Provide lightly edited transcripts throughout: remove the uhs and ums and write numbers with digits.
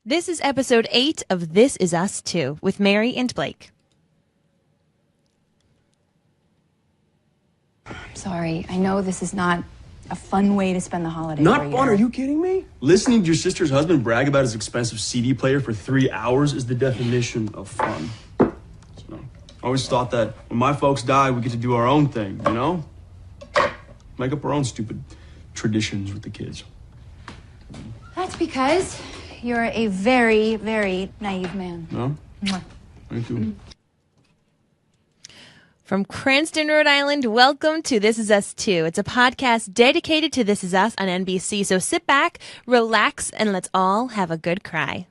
This is episode 8 of This Is Us 2 with Mary and Blake. I'm sorry. I know this is not a fun way to spend the holiday. Not fun? Are you kidding me? Listening to your sister's husband brag about his expensive CD player for 3 hours is the definition of fun. So, I always thought that when my folks die, we get to do our own thing, you know? Make up our own stupid traditions with the kids. That's because you're a very, very naive man. No? Thank you. From Cranston, Rhode Island, welcome to This Is Us 2. It's a podcast dedicated to This Is Us on NBC. So sit back, relax, and let's all have a good cry.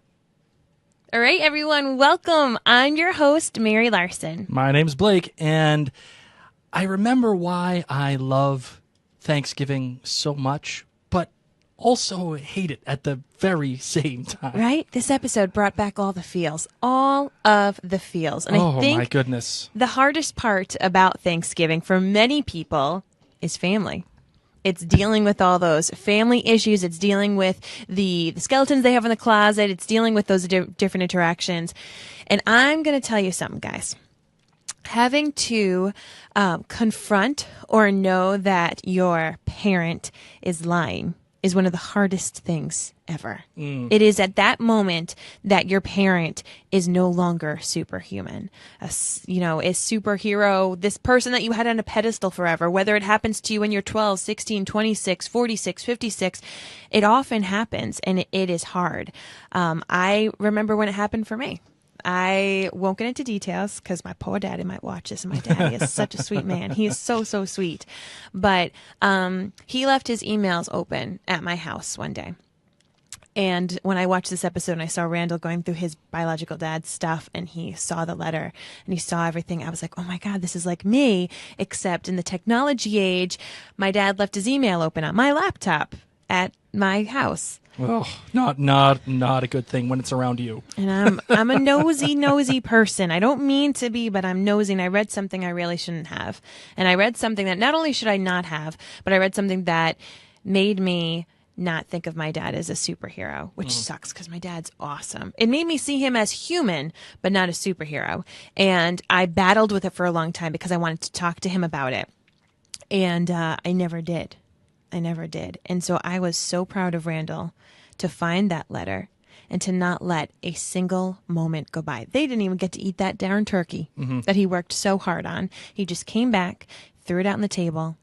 All right, everyone, welcome. I'm your host, Mary Larson. My name's Blake, and I remember why I love Thanksgiving so much, but also hate it at the very same time. Right? This episode brought back all the feels. All of the feels. And I think my goodness. The hardest part about Thanksgiving for many people is family. It's dealing with all those family issues. It's dealing with the skeletons they have in the closet. It's dealing with those different interactions. And I'm going to tell you something, guys. Having to confront or know that your parent is lying is one of the hardest things ever. It is at that moment that your parent is no longer superhuman. A superhero, this person that you had on a pedestal forever, whether it happens to you when you're 12, 16, 26, 46, 56, it often happens, and it is hard. I remember when it happened for me. I won't get into details because my poor daddy might watch this, and my daddy is such a sweet man. He is so, so sweet. But he left his emails open at my house one day. And when I watched this episode and I saw Randall going through his biological dad's stuff and he saw the letter and he saw everything, I was like, oh my God, this is like me, except in the technology age, my dad left his email open on my laptop at my house. Oh, not a good thing when it's around you. And I'm a nosy person. I don't mean to be, but I'm nosy. And I read something I really shouldn't have. And I read something that not only should I not have, but I read something that made me not think of my dad as a superhero, which sucks because my dad's awesome. It made me see him as human, but not a superhero. And I battled with it for a long time because I wanted to talk to him about it. And I never did. And so I was so proud of Randall to find that letter and to not let a single moment go by. They didn't even get to eat that darn turkey that he worked so hard on. He just came back, threw it out on the table.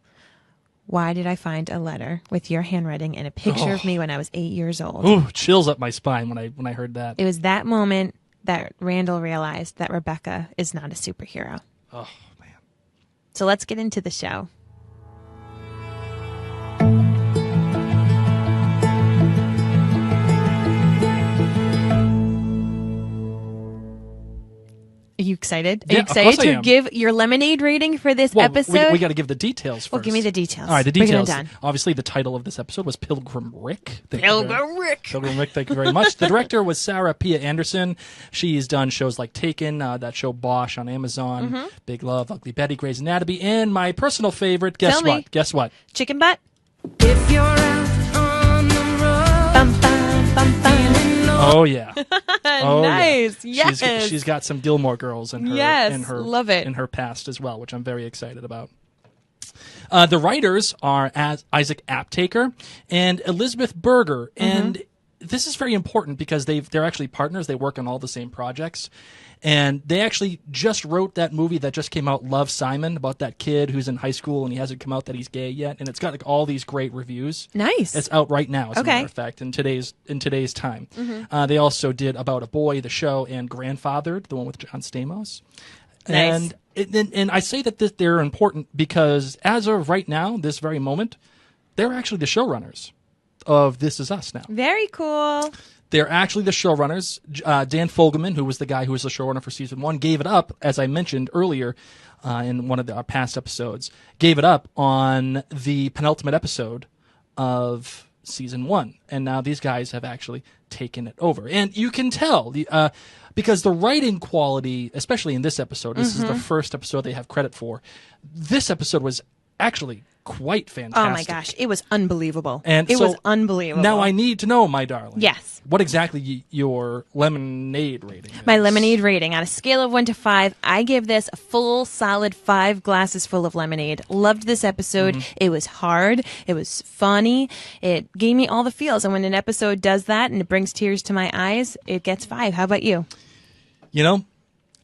Why did I find a letter with your handwriting and a picture of me when I was 8 years old? Ooh, chills up my spine when I heard that. It was that moment that Randall realized that Rebecca is not a superhero. Oh, man. So let's get into the show. Are you excited? Are you excited to give your lemonade rating for this episode? We got to give the details first. Well, give me the details. All right, the details. Bring it on. Obviously, the title of this episode was Pilgrim Rick. Pilgrim Rick, thank you very much. The director was Sarah Pia Anderson. She's done shows like Taken, that show Bosch on Amazon, Big Love, Ugly Betty, Grey's Anatomy, and my personal favorite, guess what? Chicken butt? If you're out on the road, Bum, bum, bum, bum. Oh yeah. Oh, nice. Yeah. Yes. She's got some Gilmore Girls in her love it. in her past as well, which I'm very excited about. The writers are Isaac Aptaker and Elizabeth Berger, and this is very important because they're actually partners. They work on all the same projects. And they actually just wrote that movie that just came out, Love, Simon, about that kid who's in high school and he hasn't come out that he's gay yet. And it's got like all these great reviews. Nice. It's out right now, as a matter of fact, in today's time. They also did About a Boy, the show, and Grandfathered, the one with John Stamos. Nice. And I say that they're important because as of right now, this very moment, they're actually the showrunners of This Is Us now. Very cool. They're actually the showrunners. Dan Fogelman, who was the guy who was the showrunner for season 1, gave it up, as I mentioned earlier in one of our past episodes, gave it up on the penultimate episode of season 1. And now these guys have actually taken it over. And you can tell because the writing quality, especially in this episode, this is the first episode they have credit for, this episode was actually quite fantastic. Oh my gosh, it was unbelievable. And it so was unbelievable. Now I need to know, my darling. Yes. What exactly your lemonade rating is? My lemonade rating on a scale of 1 to 5, I give this a full solid 5 glasses full of lemonade. Loved this episode. It was hard. It was funny. It gave me all the feels. And when an episode does that and it brings tears to my eyes, it gets 5. How about you? You know,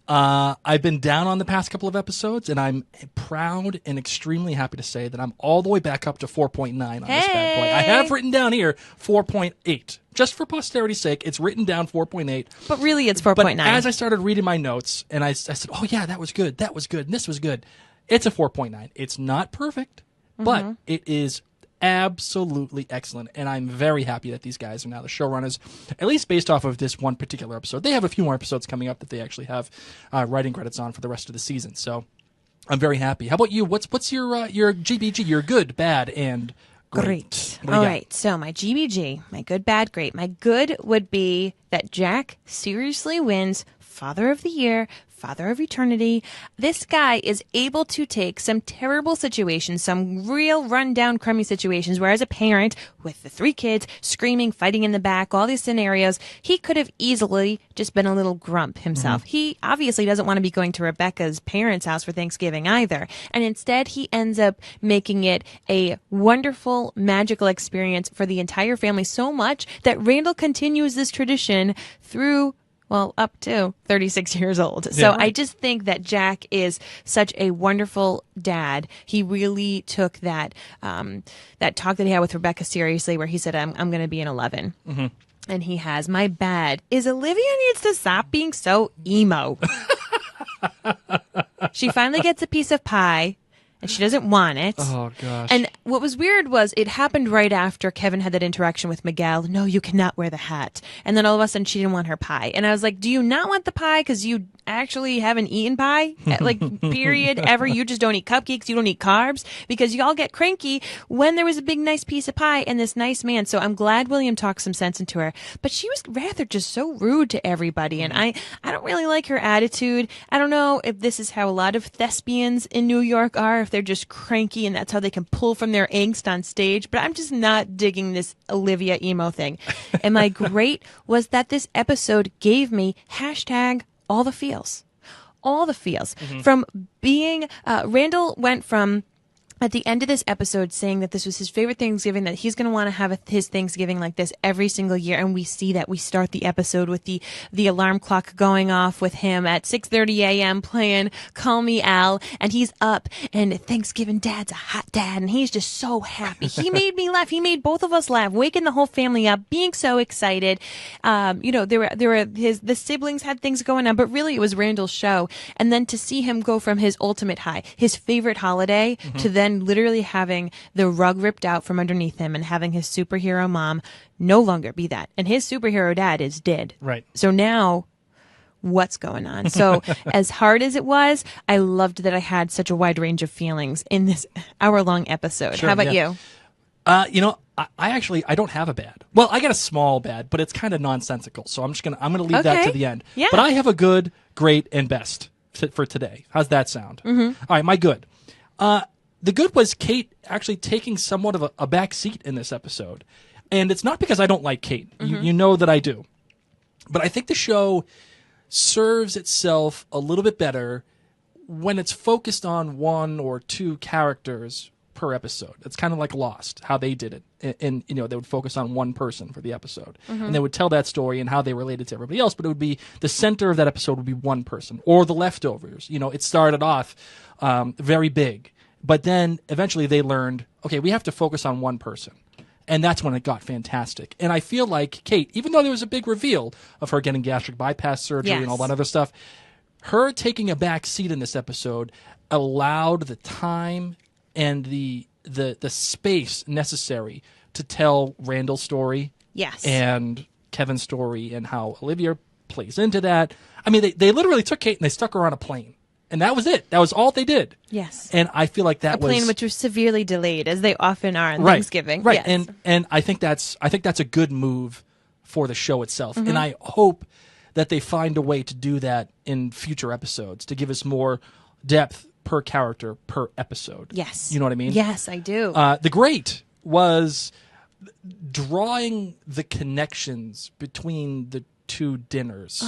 I've been down on the past couple of episodes, and I'm proud and extremely happy to say that I'm all the way back up to 4.9 on this bad boy. I have written down here 4.8. Just for posterity's sake, it's written down 4.8. But really, it's 4.9. But as I started reading my notes, and I said, oh, yeah, that was good, and this was good, it's a 4.9. It's not perfect, but it is absolutely excellent, and I'm very happy that these guys are now the showrunners, at least based off of this one particular episode. They have a few more episodes coming up that they actually have writing credits on for the rest of the season, so I'm very happy. How about you? What's your GBG, your good, bad, and great? All right, so my GBG, my good, bad, great. My good would be that Jack seriously wins Father of the Year, Father of Eternity. This guy is able to take some terrible situations, some real rundown, crummy situations, where as a parent with the 3 kids screaming, fighting in the back, all these scenarios, he could have easily just been a little grump himself. He obviously doesn't want to be going to Rebecca's parents' house for Thanksgiving either. And instead, he ends up making it a wonderful, magical experience for the entire family, so much that Randall continues this tradition through, well, up to 36 years old. So I just think that Jack is such a wonderful dad. He really took that that talk that he had with Rebecca seriously, where he said, I'm going to be an 11. And he has. My bad is Olivia needs to stop being so emo. She finally gets a piece of pie, and she doesn't want it. Oh, gosh. And what was weird was it happened right after Kevin had that interaction with Miguel. No, you cannot wear the hat. And then all of a sudden she didn't want her pie. And I was like, do you not want the pie because you actually haven't eaten pie? Like, period, ever? You just don't eat cupcakes. You don't eat carbs? Because you all get cranky when there was a big, nice piece of pie and this nice man. So I'm glad William talked some sense into her. But she was rather just so rude to everybody. And I don't really like her attitude. I don't know if this is how a lot of thespians in New York are, if they're just cranky and that's how they can pull from their angst on stage. But I'm just not digging this Olivia emo thing. And my great was that this episode gave me hashtag all the feels. All the feels. From being, Randall went from, at the end of this episode, saying that this was his favorite Thanksgiving, that he's going to want to have his Thanksgiving like this every single year. And we see that. We start the episode with the alarm clock going off with him at 6:30 a.m. playing Call Me Al. And he's up, and Thanksgiving Dad's a hot dad. And he's just so happy. He made me laugh. He made both of us laugh, waking the whole family up, being so excited. You know, the siblings had things going on, but really it was Randall's show. And then to see him go from his ultimate high, his favorite holiday, to then literally having the rug ripped out from underneath him and having his superhero mom no longer be that. And his superhero dad is dead. Right. So now what's going on? So as hard as it was, I loved that I had such a wide range of feelings in this hour-long episode. Sure, How about yeah. you? You know, I don't have a bad. Well, I got a small bad, but it's kind of nonsensical. So I'm gonna leave that to the end. Yeah. But I have a good, great, and best for today. How's that sound? All right, my good. The good was Kate actually taking somewhat of a back seat in this episode. And it's not because I don't like Kate. You know that I do. But I think the show serves itself a little bit better when it's focused on 1 or 2 characters per episode. It's kind of like Lost, how they did it. And you know, they would focus on one person for the episode. And they would tell that story and how they related to everybody else, but it would be the center of that episode would be one person. Or The Leftovers. You know, it started off very big. But then eventually they learned, okay, we have to focus on one person. And that's when it got fantastic. And I feel like Kate, even though there was a big reveal of her getting gastric bypass surgery and all that other stuff, her taking a back seat in this episode allowed the time and the space necessary to tell Randall's story. Yes. And Kevin's story and how Olivia plays into that. I mean, they literally took Kate and they stuck her on a plane. And that was it. That was all they did. Yes. And I feel like that was a plane which was severely delayed, as they often are on Thanksgiving. Right. Yes. And I think that's a good move for the show itself. And I hope that they find a way to do that in future episodes to give us more depth per character per episode. Yes. You know what I mean? Yes, I do. The great was drawing the connections between the two dinners.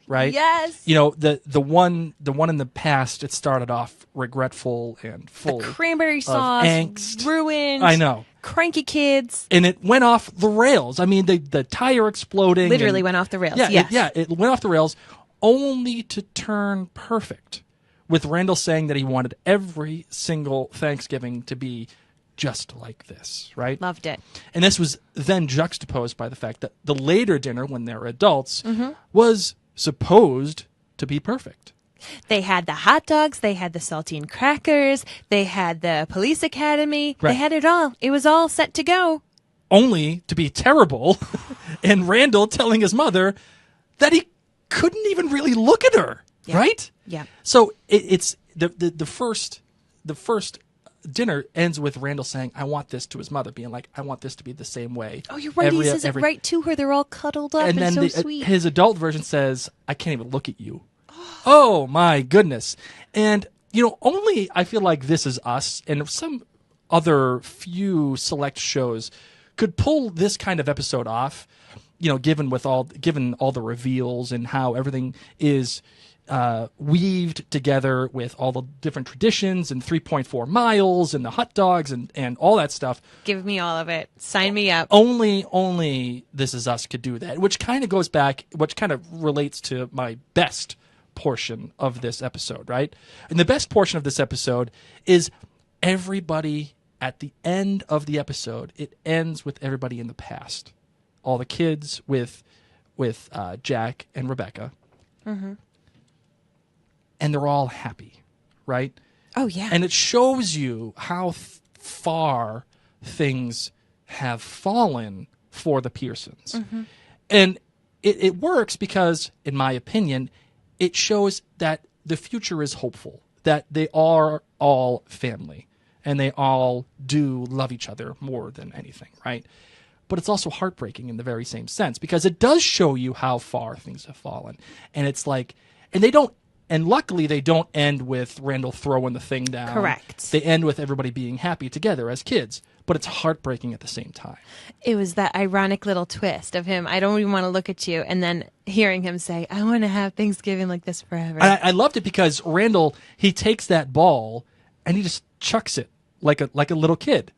Right? Yes. You know, the one in the past, it started off regretful and full Cranberry of sauce, angst. ruined. I know. Cranky kids. And it went off the rails. I mean, the tire exploding. Literally went off the rails. Yeah, Yes. it went off the rails only to turn perfect with Randall saying that he wanted every single Thanksgiving to be just like this, right? Loved it. And this was then juxtaposed by the fact that the later dinner, when they're adults, was supposed to be perfect. They had the hot dogs, they had the saltine crackers, they had the police academy. Right. They had it all. It was all set to go. Only to be terrible, and Randall telling his mother that he couldn't even really look at her, right? Yeah. So it's the first dinner ends with Randall saying, "I want this," to his mother, being like, "I want this to be the same way." Oh, you're right. He says it right to her. They're all cuddled up. And then it's so sweet. his adult version says, "I can't even look at you." Oh my goodness! And you know, only I feel like This Is Us and some other few select shows could pull this kind of episode off. You know, given all the reveals and how everything is weaved together with all the different traditions and 3.4 miles and the hot dogs and all that stuff. Give me all of it. Sign me up. Only This Is Us could do that, which kind of relates to my best portion of this episode, right? And the best portion of this episode is everybody at the end of the episode. It ends with everybody in the past. All the kids with Jack and Rebecca. Mm-hmm. And they're all happy, right? Oh, yeah. And it shows you how far things have fallen for the Pearsons. Mm-hmm. And it works because, in my opinion, it shows that the future is hopeful, that they are all family, and they all do love each other more than anything, right? But it's also heartbreaking in the very same sense because it does show you how far things have fallen. And it's like, and luckily they don't end with Randall throwing the thing down. Correct. They end with everybody being happy together as kids, but it's heartbreaking at the same time. It was that ironic little twist of him, I don't even want to look at you, and then hearing him say, I want to have Thanksgiving like this forever. I loved it because Randall, he takes that ball and he just chucks it like a little kid.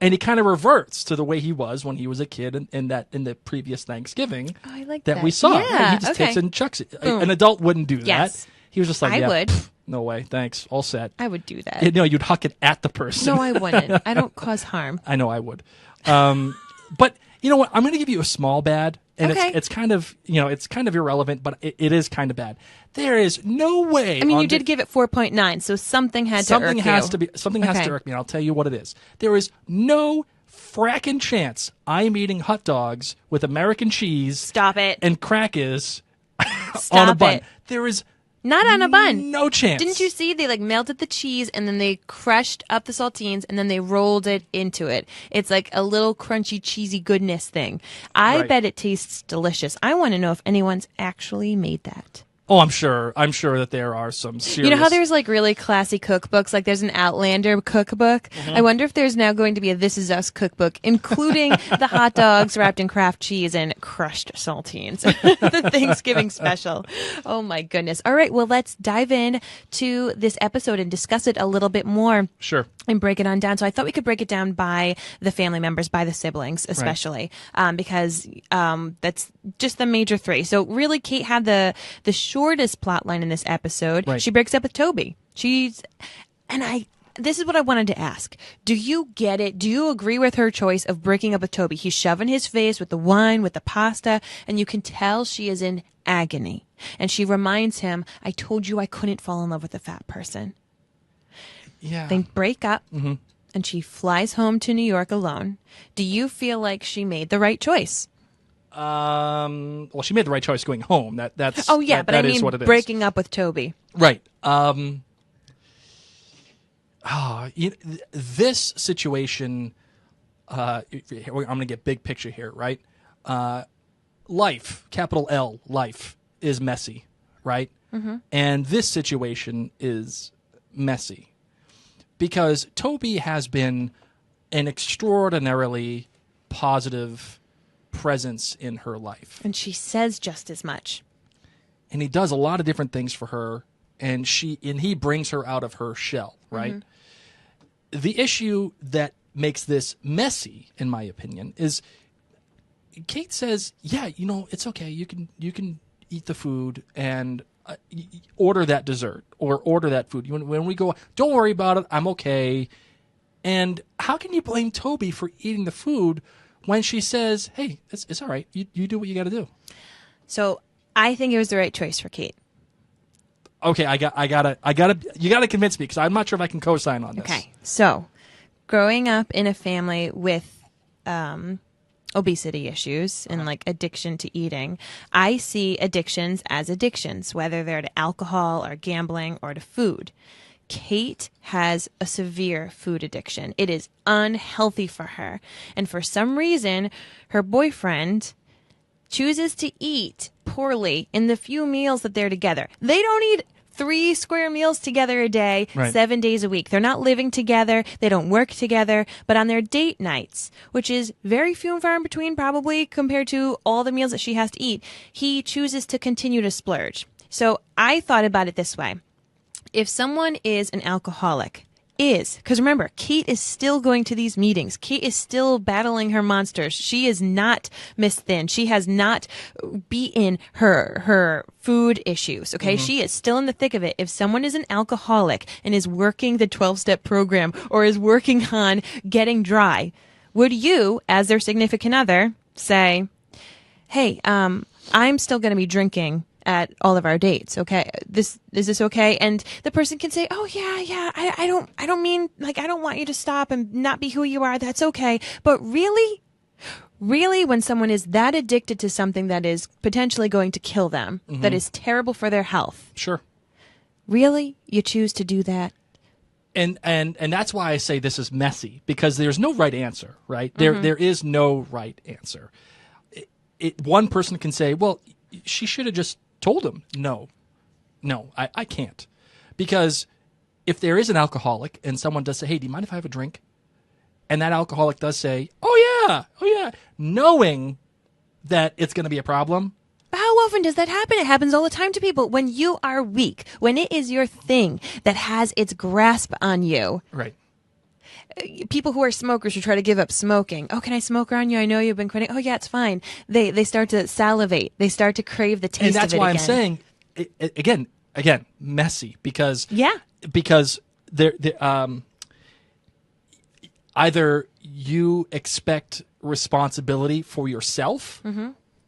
And he kind of reverts to the way he was when he was a kid in the previous Thanksgiving I like that we saw. Yeah, He just takes it and chucks it. Boom. An adult wouldn't do that. Yes. He was just like, I yeah, would. No way, thanks, all set. I would do that. You know, you'd huck it at the person. No, I wouldn't. I don't cause harm. I know I would. But you know what? I'm going to give you a small bad, and Okay. it's kind of irrelevant, but it is kind of bad. There is no way. I mean, you did give it 4.9, so something had to something irk has you. to be something has Okay. to irk me. And I'll tell you what it is. There is no fracking chance I'm eating hot dogs with American cheese Stop it. and crackers on a Stop bun. it. There is Not on a bun. no chance. Didn't you see they melted the cheese and then they crushed up the saltines and then they rolled it into it? It's like a little crunchy, cheesy goodness thing. I Right. bet it tastes delicious. I want to know if anyone's actually made that. Oh, I'm sure that there are some serious. You know how there's like really classy cookbooks? Like there's an Outlander cookbook. Mm-hmm. I wonder if there's now going to be a This Is Us cookbook, including the hot dogs wrapped in Kraft cheese and crushed saltines. The Thanksgiving special. Oh my goodness. All right. Well, let's dive in to this episode and discuss it a little bit more. Sure. And break it on down. So I thought we could break it down by the family members, by the siblings, especially, because that's just the major three. So really, Kate had the shortest plot line in this episode. Right. She breaks up with Toby. This is what I wanted to ask. Do you get it? Do you agree with her choice of breaking up with Toby? He's shoving his face with the wine, with the pasta, and you can tell she is in agony. And she reminds him, I told you I couldn't fall in love with a fat person. Yeah. They break up, and she flies home to New York alone. Do you feel like she made the right choice? Well, she made the right choice going home. That's Oh, yeah, that, but that I is mean what it is. breaking up with Toby. Right. This situation. I'm going to get big picture here, right? Life, capital L, life is messy, right? Mm-hmm. And this situation is messy because Toby has been an extraordinarily positive presence in her life. And she says just as much. And he does a lot of different things for her, and he brings her out of her shell, right? The issue that makes this messy, in my opinion, is Kate says, yeah, it's okay. You can eat the food and order that dessert or order that food. When we go, don't worry about it. I'm okay. And how can you blame Toby for eating the food when she says, hey, it's all right. You do what you got to do. So I think it was the right choice for Kate. Okay, you gotta convince me because I'm not sure if I can co-sign on this. Okay, so growing up in a family with obesity issues and like addiction to eating, I see addictions as addictions, whether they're to alcohol or gambling or to food. Kate has a severe food addiction. It is unhealthy for her. And for some reason, her boyfriend chooses to eat poorly in the few meals that they're together. They don't eat 3 square meals together a day, Right. 7 days a week. They're not living together. They don't work together. But on their date nights, which is very few and far in between probably compared to all the meals that she has to eat, he chooses to continue to splurge. So I thought about it this way. If someone is an alcoholic, because remember, Kate is still going to these meetings. Kate is still battling her monsters. She is not Miss Thin. She has not beaten her food issues. Okay. She is still in the thick of it. If someone is an alcoholic and is working the 12-step program or is working on getting dry, would you, as their significant other, say, hey, I'm still going to be drinking at all of our dates. Okay. Is this okay? And the person can say, oh yeah. I don't mean like, I don't want you to stop and not be who you are. That's okay. But really, when someone is that addicted to something that is potentially going to kill them, that is terrible for their health. Sure. Really? You choose to do that? And that's why I say this is messy because there's no right answer, right? There is no right answer. One person can say, well, she should have just told him, no, I can't. Because if there is an alcoholic and someone does say, hey, do you mind if I have a drink? And that alcoholic does say, oh yeah, knowing that it's going to be a problem. How often does that happen? It happens all the time to people. When you are weak, when it is your thing that has its grasp on you. Right. People who are smokers who try to give up smoking. Oh, can I smoke around you? I know you've been quitting. Oh, yeah, it's fine. They start to salivate. They start to crave the taste of it. And that's why again. I'm saying, again, messy because there either you expect responsibility for yourself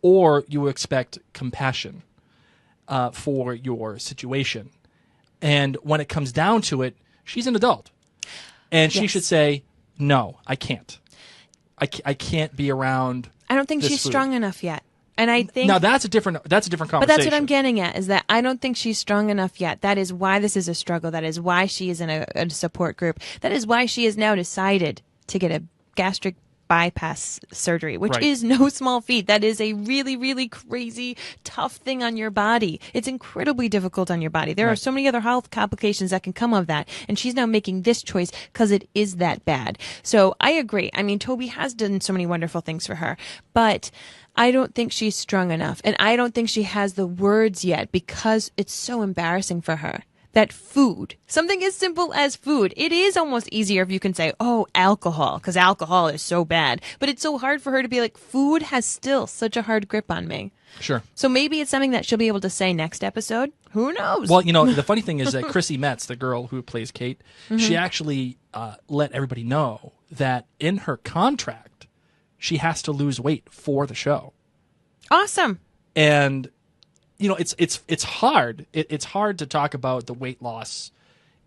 or you expect compassion for your situation. And when it comes down to it, she's an adult. And she should say, no, I can't. I can't be around. I don't think this she's food. strong enough yet. And I think now that's a different conversation. But that's what I'm getting at, is that I don't think she's strong enough yet. That is why this is a struggle. That is why she is in a support group. That is why she has now decided to get a gastric bypass surgery, which is no small feat. That is a really, really crazy, tough thing on your body. It's incredibly difficult on your body. There are so many other health complications that can come of that. And she's now making this choice because it is that bad. So I agree. I mean, Toby has done so many wonderful things for her, but I don't think she's strong enough. And I don't think she has the words yet because it's so embarrassing for her. That food, something as simple as food, it is almost easier if you can say, oh, alcohol, because alcohol is so bad. But it's so hard for her to be like, food has still such a hard grip on me. Sure. So maybe it's something that she'll be able to say next episode. Who knows? Well, the funny thing is that Chrissy Metz, the girl who plays Kate, she actually let everybody know that in her contract, she has to lose weight for the show. Awesome. And it's hard. It's hard to talk about the weight loss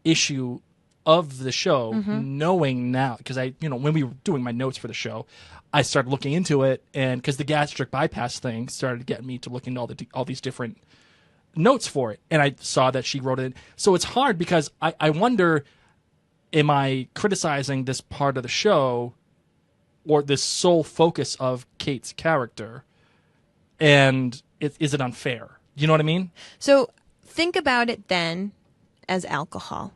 issue of the show, knowing now because when we were doing my notes for the show, I started looking into it, and because the gastric bypass thing started getting me to look into all these different notes for it, and I saw that she wrote it. So it's hard because I wonder, am I criticizing this part of the show or this sole focus of Kate's character, and is it unfair? You know what I mean? So think about it then as alcohol.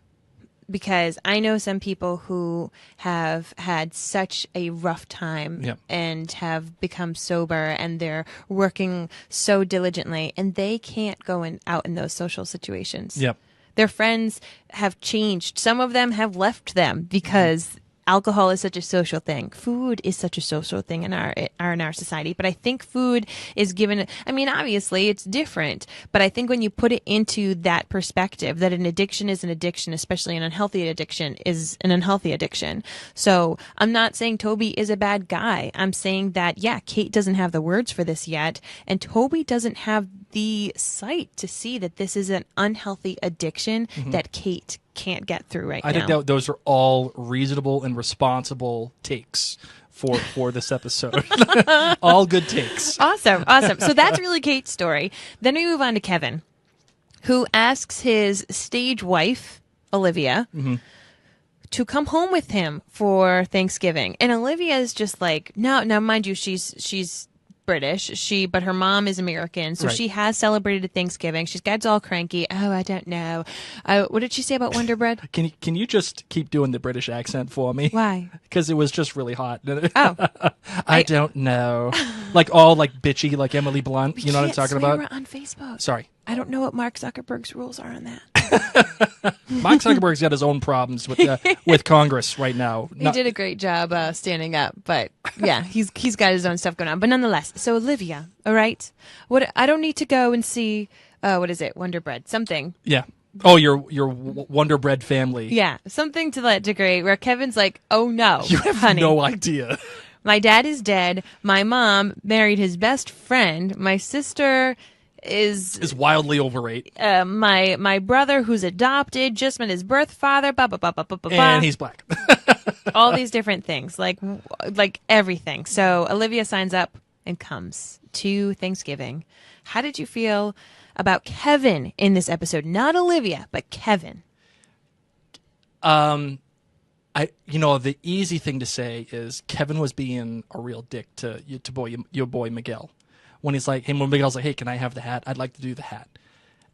because I know some people who have had such a rough time Yep. and have become sober, and they're working so diligently, and they can't go out in those social situations. Yep. Their friends have changed. Some of them have left them because alcohol is such a social thing. Food is such a social thing in our society. But I think food is given, I mean, obviously it's different, but I think when you put it into that perspective, that an addiction is an addiction, especially an unhealthy addiction is an unhealthy addiction. So I'm not saying Toby is a bad guy. I'm saying that, yeah, Kate doesn't have the words for this yet, and Toby doesn't have the sight to see that this is an unhealthy addiction that Kate can't get through right now. I think that those are all reasonable and responsible takes for this episode. All good takes. Awesome. So that's really Kate's story. Then we move on to Kevin, who asks his stage wife, Olivia, to come home with him for Thanksgiving. And Olivia is just like, no, now mind you, she's British, but her mom is American, so Right. she has celebrated Thanksgiving. She's got all cranky. Oh, I don't know. What did she say about Wonder Bread? Can you just keep doing the British accent for me? Why? Because it was just really hot. Oh, I don't know. Like all like bitchy, like Emily Blunt. You know what I'm talking about? We're on Facebook. Sorry. I don't know what Mark Zuckerberg's rules are on that. Mark Zuckerberg's got his own problems with Congress right now. He did a great job standing up, but yeah, he's got his own stuff going on. But nonetheless, so Olivia, all right, I don't need to go and see what is it, Wonder Bread, something. Yeah. Oh, your Wonder Bread family. Yeah, something to that degree where Kevin's like, oh no, You have honey, no idea. my dad is dead. My mom married his best friend. My sister is wildly overweight. my brother who's adopted just met his birth father. Blah blah blah blah blah blah. And he's black. All these different things, like everything. So Olivia signs up and comes to Thanksgiving. How did you feel about Kevin in this episode? Not Olivia, but Kevin. The easy thing to say is Kevin was being a real dick to your boy Miguel. When he's like, when Miguel's like, hey, can I have the hat? I'd like to do the hat.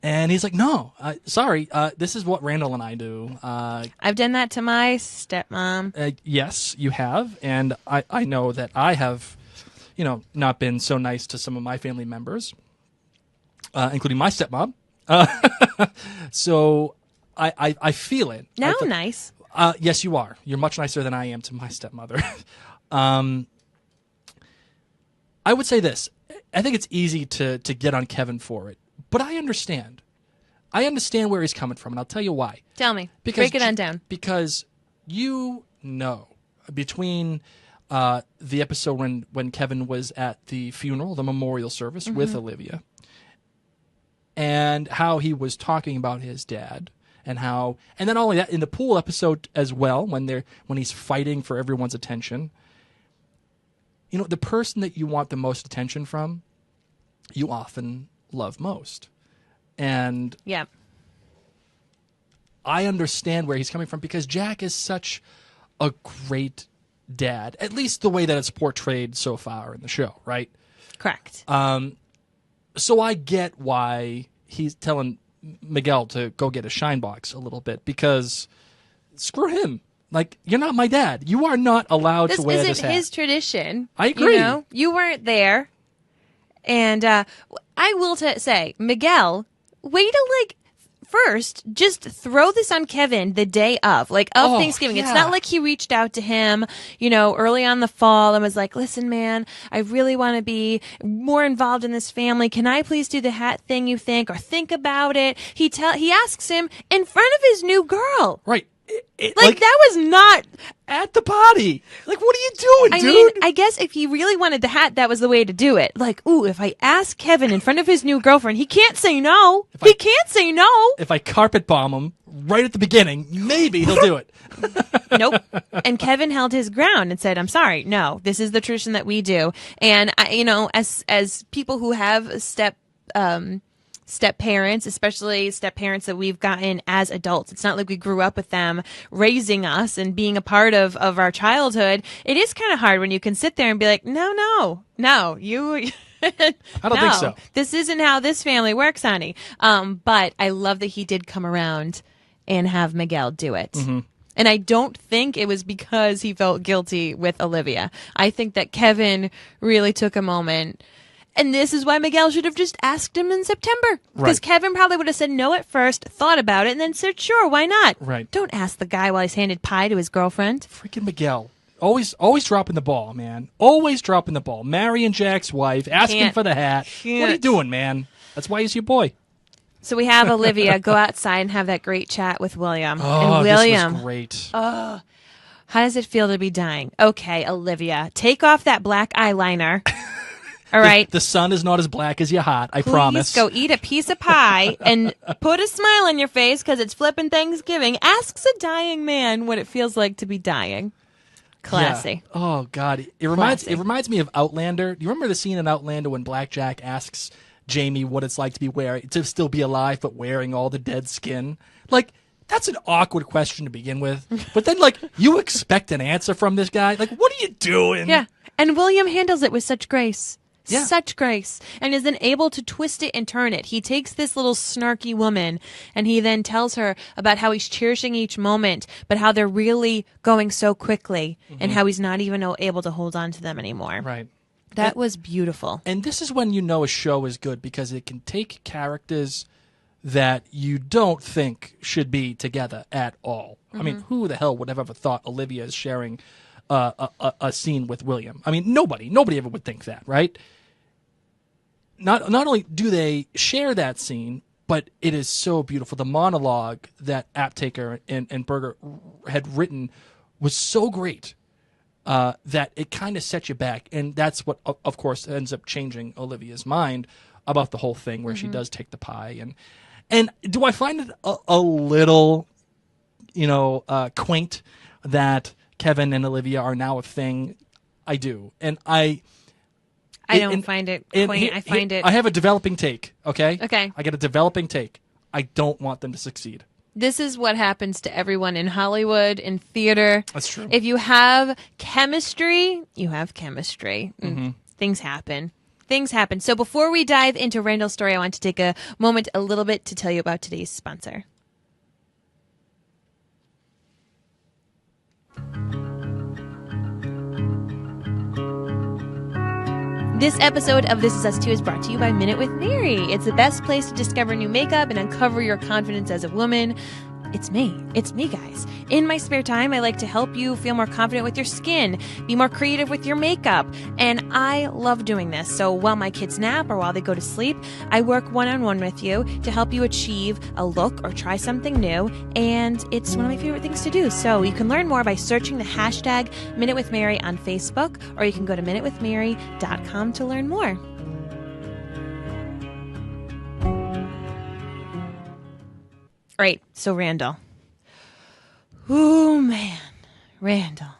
And he's like, no, sorry. This is what Randall and I do. I've done that to my stepmom. Yes, you have. And I know that I have, not been so nice to some of my family members, including my stepmom. So I feel it. Now I'm nice. Yes, you are. You're much nicer than I am to my stepmother. I would say this. I think it's easy to get on Kevin for it, but I understand. I understand where he's coming from, and I'll tell you why. Tell me. Break it on down. Because between the episode when Kevin was at the funeral, the memorial service with Olivia, and how he was talking about his dad, and then only that in the pool episode as well, when he's fighting for everyone's attention. The person that you want the most attention from, you often love most. And Yeah. I understand where he's coming from because Jack is such a great dad, at least the way that it's portrayed so far in the show, right? Correct. So I get why he's telling Miguel to go get a shine box a little bit because screw him. Like, you're not my dad. You are not allowed to wear this hat. This isn't his tradition. I agree. You weren't there. And I will say, Miguel, way to first just throw this on Kevin the day of Thanksgiving. Yeah. It's not like he reached out to him, early on the fall and was like, listen, man, I really want to be more involved in this family. Can I please do the hat thing you think, or think about it? He asks him in front of his new girl. Right. That was not at the party. Like, what are you doing, I dude? mean, I guess if he really wanted the hat, that was the way to do it. Like, ooh, if I ask Kevin in front of his new girlfriend, he can't say no. He can't say no. If I carpet bomb him right at the beginning, maybe he'll do it. Nope. And Kevin held his ground and said, I'm sorry. No, this is the tradition that we do. And, as people who have step parents, especially step parents that we've gotten as adults. It's not like we grew up with them raising us and being a part of our childhood. It is kind of hard when you can sit there and be like, no, you. I don't think so. This isn't how this family works, honey. But I love that he did come around and have Miguel do it. And I don't think it was because he felt guilty with Olivia. I think that Kevin really took a moment. And this is why Miguel should have just asked him in September. Because Right. Kevin probably would have said no at first, thought about it, and then said, sure, why not? Right. Don't ask the guy while he's handed pie to his girlfriend. Freaking Miguel. Always dropping the ball, man. Always dropping the ball. Marrying Jack's wife, asking Can't. for the hat. What are you Can't. doing, man? That's why he's your boy. So we have Olivia go outside and have that great chat with William. Oh, and William, this was great. how does it feel to be dying? Okay, Olivia, take off that black eyeliner. All right. The sun is not as black as your heart, I Please promise. go eat a piece of pie and put a smile on your face because it's flipping Thanksgiving. Asks a dying man what it feels like to be dying. Classy. Yeah. Oh God, Classy. it reminds me of Outlander. Do you remember the scene in Outlander when Black Jack asks Jamie what it's like to still be alive but wearing all the dead skin? Like, that's an awkward question to begin with. But then, like, you expect an answer from this guy. Like, what are you doing? Yeah. And William handles it with such grace. Yeah. Such grace. And is then able to twist it and turn it. He takes this little snarky woman and he then tells her about how he's cherishing each moment, but how they're really going so quickly and how he's not even able to hold on to them anymore. Right. That was beautiful. And this is when you know a show is good, because it can take characters that you don't think should be together at all. I mean, who the hell would have ever thought Olivia is sharing a scene with William? I mean, nobody ever would think that, right? Not only do they share that scene, but it is so beautiful. The monologue that Aptaker and Berger had written was so great that it kind of set you back. And that's what, of course, ends up changing Olivia's mind about the whole thing, where she does take the pie. And do I find it a little, quaint that Kevin and Olivia are now a thing? I do. And I don't find it quaint. I find it... I have a developing take, okay? Okay. I get a developing take. I don't want them to succeed. This is what happens to everyone in Hollywood, in theater. That's true. If you have chemistry, you have chemistry. Things happen. Things happen. So before we dive into Randall's story, I want to take a moment a little bit to tell you about today's sponsor. This episode of This Is Us Too is brought to you by Minute with Mary. It's the best place to discover new makeup and uncover your confidence as a woman. It's me, guys. In my spare time, I like to help you feel more confident with your skin, be more creative with your makeup, and I love doing this. So while my kids nap or while they go to sleep, I work one-on-one with you to help you achieve a look or try something new, and it's one of my favorite things to do. So you can learn more by searching the hashtag Minute with Mary on Facebook, or you can go to minutewithmary.com to learn more. All right, so Randall. Ooh, man. Randall.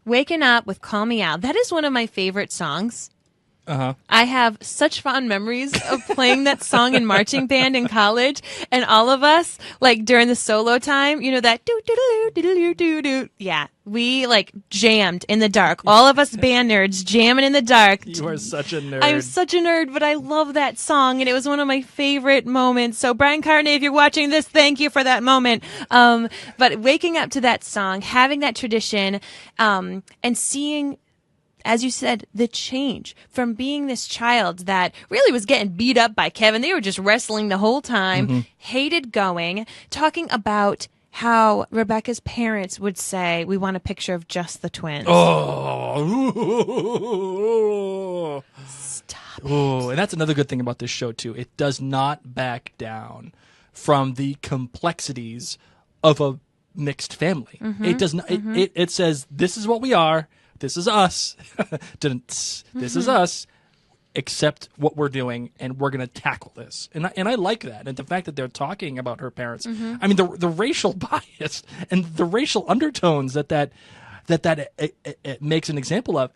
Waking Up with Call Me Out. That is one of my favorite songs. Uh-huh. I have such fond memories of playing that song in marching band in college, and all of us, like during the solo time, that doo doo doo doo doo doo doo. Yeah, we like jammed in the dark. All of us band nerds jamming in the dark. You are such a nerd. I'm such a nerd, but I love that song, and it was one of my favorite moments. So, Brian Carney, if you're watching this, thank you for that moment. But waking up to that song, having that tradition, and seeing, as you said, the change from being this child that really was getting beat up by Kevin. They were just wrestling the whole time, hated going, talking about how Rebecca's parents would say, we want a picture of just the twins. Oh. Stop. Oh, and that's another good thing about this show, too. It does not back down from the complexities of a mixed family. It does not. It says, this is what we are. This is us. This is us. Accept what we're doing, and we're going to tackle this. And I like that. And the fact that they're talking about her parents. I mean, the racial bias and the racial undertones that it makes an example of.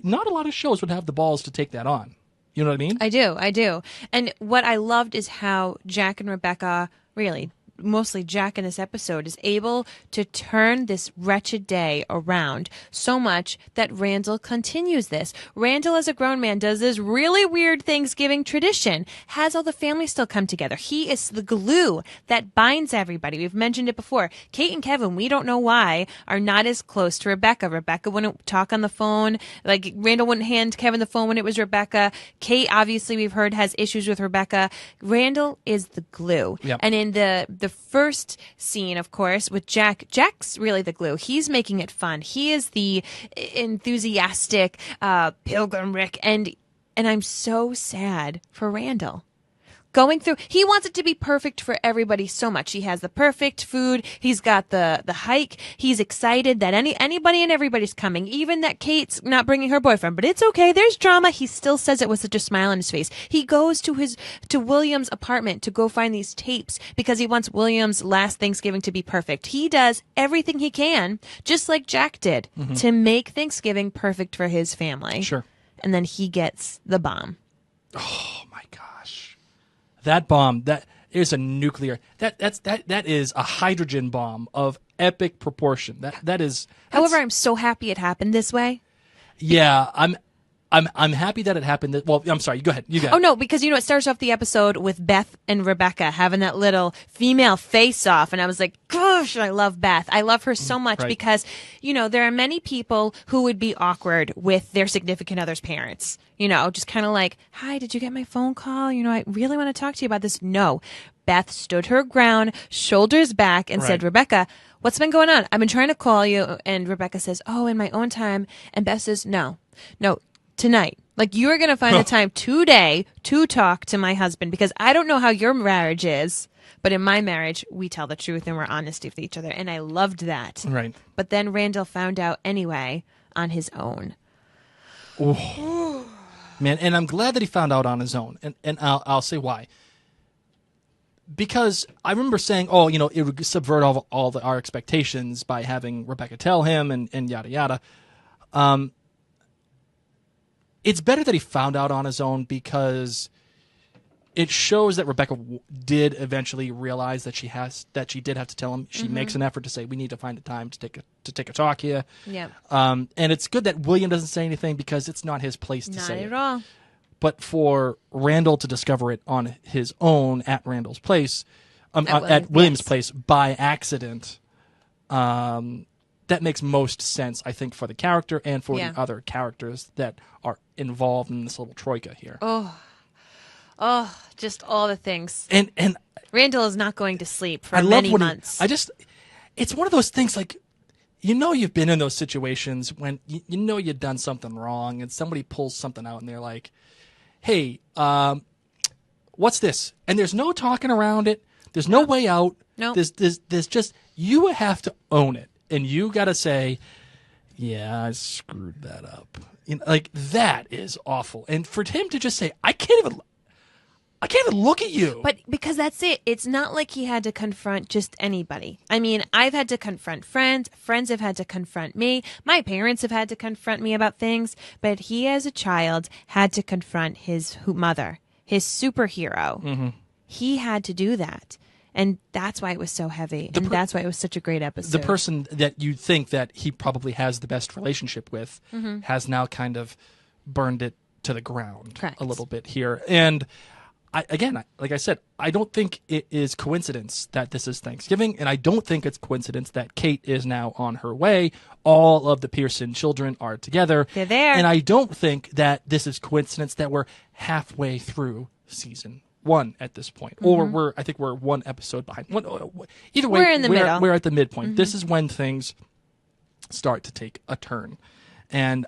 Not a lot of shows would have the balls to take that on. You know what I mean? I do. And what I loved is how Jack and Rebecca really mostly Jack in this episode, is able to turn this wretched day around so much that Randall continues this. Randall, as a grown man, does this really weird Thanksgiving tradition, has all the family still come together. He is the glue that binds everybody. We've mentioned it before. Kate and Kevin, we don't know why, are not as close to Rebecca. Rebecca wouldn't talk on the phone. Like, Randall wouldn't hand Kevin the phone when it was Rebecca. Kate, obviously, we've heard, has issues with Rebecca. Randall is the glue. Yep. And in the first scene, of course, with Jack, Jack's really the glue. He's making it fun. He is the enthusiastic Pilgrim Rick. And I'm so sad for Randall. Going through, he wants it to be perfect for everybody so much. He has the perfect food. He's got the hike. He's excited that anybody and everybody's coming, even that Kate's not bringing her boyfriend. But it's okay. There's drama. He still says it with such a smile on his face. He goes to William's apartment to go find these tapes because he wants William's last Thanksgiving to be perfect. He does everything he can, just like Jack did, to make Thanksgiving perfect for his family. Sure. And then he gets the bomb. Oh my gosh. That bomb, that is a nuclear, that is a hydrogen bomb of epic proportion. That's, However, I'm so happy it happened this way. yeah, I'm happy that it happened. Well, I'm sorry. Go ahead. You go. Oh, no, because, it starts off the episode with Beth and Rebecca having that little female face-off, and I was like, gosh, I love Beth. I love her so much Right. because, there are many people who would be awkward with their significant other's parents. Just kind of like, hi, did you get my phone call? I really want to talk to you about this. No. Beth stood her ground, shoulders back, and said, Right. Rebecca, what's been going on? I've been trying to call you. And Rebecca says, oh, in my own time. And Beth says, no, tonight. Like, you are going to find the time today to talk to my husband because I don't know how your marriage is, but in my marriage, we tell the truth and we're honest with each other. And I loved that. Right. But then Randall found out anyway on his own. Man, and I'm glad that he found out on his own, and I'll say why. Because I remember saying, it would subvert all our expectations by having Rebecca tell him and yada yada. It's better that he found out on his own because it shows that Rebecca did eventually realize that she did have to tell him. She makes an effort to say, we need to find a time to take a talk here. Yeah. And it's good that William doesn't say anything because it's not his place to say it. Not at all. But for Randall to discover it on his own at Randall's place, at William's place by accident, that makes most sense, I think, for the character and for the other characters that are involved in this little troika here. Oh, just all the things. And Randall is not going to sleep for I love many when months. it's one of those things like, you've been in those situations when you've done something wrong and somebody pulls something out and they're like, hey, what's this? And there's no talking around it. There's no way out. No. There's just, you have to own it. And you got to say, yeah, I screwed that up. Like, that is awful. And for him to just say, I can't even look at you. But because that's it. It's not like he had to confront just anybody. I mean, I've had to confront friends. Friends have had to confront me. My parents have had to confront me about things. But he, as a child, had to confront his mother, his superhero. Mm-hmm. He had to do that. And that's why it was so heavy. And that's why it was such a great episode. The person that you think that he probably has the best relationship with has now kind of burned it to the ground Correct. a little bit here. And like I said, I don't think it is coincidence that this is Thanksgiving, and I don't think it's coincidence that Kate is now on her way. All of the Pearson children are together. They're there. And I don't think that this is coincidence that we're halfway through season 1 at this point, or I think we're one episode behind. Either way, We're in the middle. We're at the midpoint. This is when things start to take a turn, and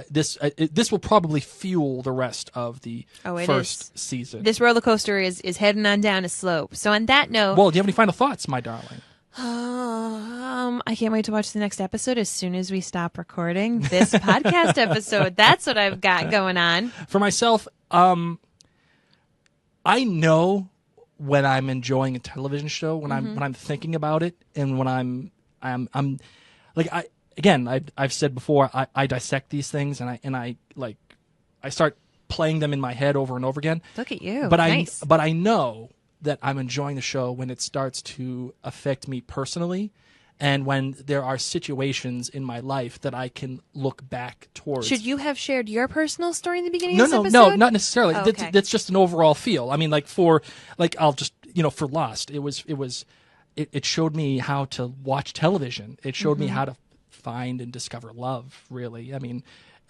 this will probably fuel the rest of the first season. This roller coaster is heading on down a slope. So on that note, Well, do you have any final thoughts, my darling? I can't wait to watch the next episode as soon as we stop recording this podcast episode. That's what I've got going on. For myself, I know when I'm enjoying a television show, when I'm thinking about it, and when I'm like I've said before, I dissect these things and I start playing them in my head over and over again. Look at you. But nice. I know that I'm enjoying the show when it starts to affect me personally, and when there are situations in my life that I can look back towards. Should you have shared your personal story in the beginning No, of this no, episode? not necessarily. Oh, okay. That's just an overall feel. I mean, I'll just, for Lost, it showed me how to watch television. It showed me how to find and discover love, really. I mean,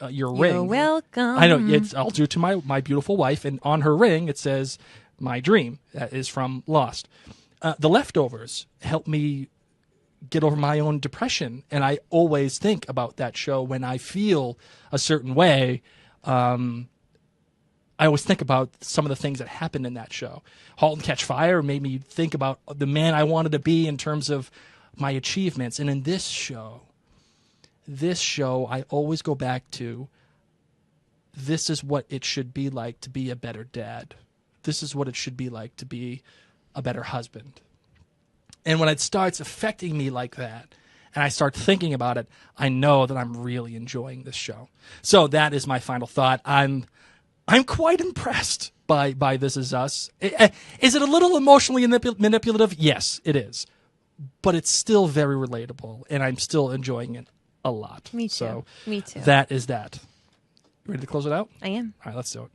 your ring. You're welcome. I know, I'll do it to my beautiful wife, and on her ring it says, "My dream." That is from Lost. The Leftovers helped me get over my own depression, and I always think about that show when I feel a certain way. I always think about some of the things that happened in that show. *Halt and Catch Fire* made me think about the man I wanted to be in terms of my achievements. And in this show, I always go back to, this is what it should be like to be a better dad. This is what it should be like to be a better husband. And when it starts affecting me like that, and I start thinking about it, I know that I'm really enjoying this show. So that is my final thought. I'm quite impressed by This Is Us. Is it a little emotionally manipulative? Yes, it is. But it's still very relatable, and I'm still enjoying it a lot. Me too. So Me too. that is that. You ready to close it out? I am. All right, let's do it.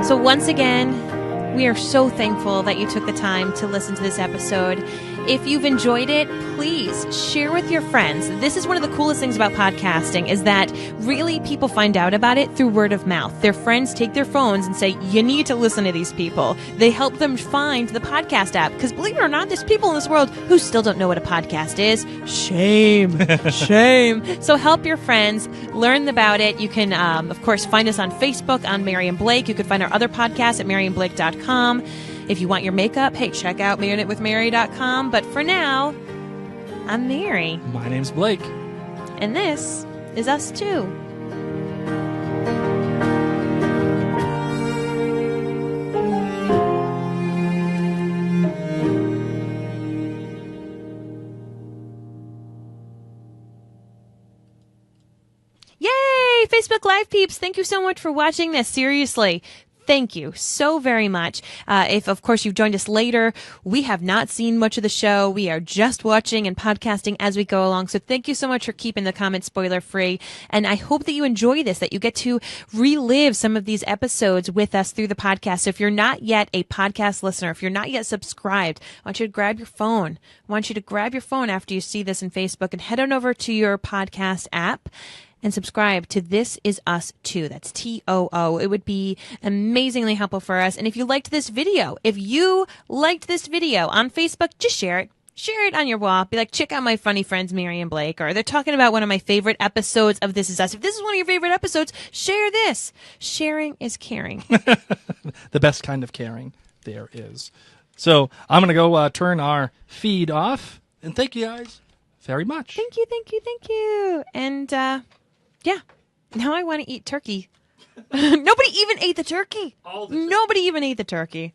So once again, we are so thankful that you took the time to listen to this episode. If you've enjoyed it, please share with your friends. This is one of the coolest things about podcasting, is that really people find out about it through word of mouth. Their friends take their phones and say, you need to listen to these people. They help them find the podcast app. Because believe it or not, there's people in this world who still don't know what a podcast is. Shame. Shame. So help your friends learn about it. You can, of course, find us on Facebook on Mary and Blake. You can find our other podcasts at maryandblake.com. If you want your makeup, hey, check out marinitewithmary.com. But for now, I'm Mary. My name's Blake. And this is Us Too. Yay! Facebook Live peeps, thank you so much for watching this. Seriously. Thank you so very much. If, of course, you've joined us later, we have not seen much of the show. We are just watching and podcasting as we go along. So thank you so much for keeping the comments spoiler free. And I hope that you enjoy this, that you get to relive some of these episodes with us through the podcast. So if you're not yet a podcast listener, if you're not yet subscribed, I want you to grab your phone. I want you to grab your phone after you see this in Facebook and head on over to your podcast app and subscribe to This Is Us Too. That's TOO. It would be amazingly helpful for us. And if you liked this video on Facebook, just share it. Share it on your wall. Be like, check out my funny friends, Mary and Blake. Or they're talking about one of my favorite episodes of This Is Us. If this is one of your favorite episodes, share this. Sharing is caring. The best kind of caring there is. So I'm going to go turn our feed off. And thank you guys very much. Thank you, thank you, thank you. And, yeah, now I want to eat turkey. Nobody even ate the turkey. Nobody even ate the turkey.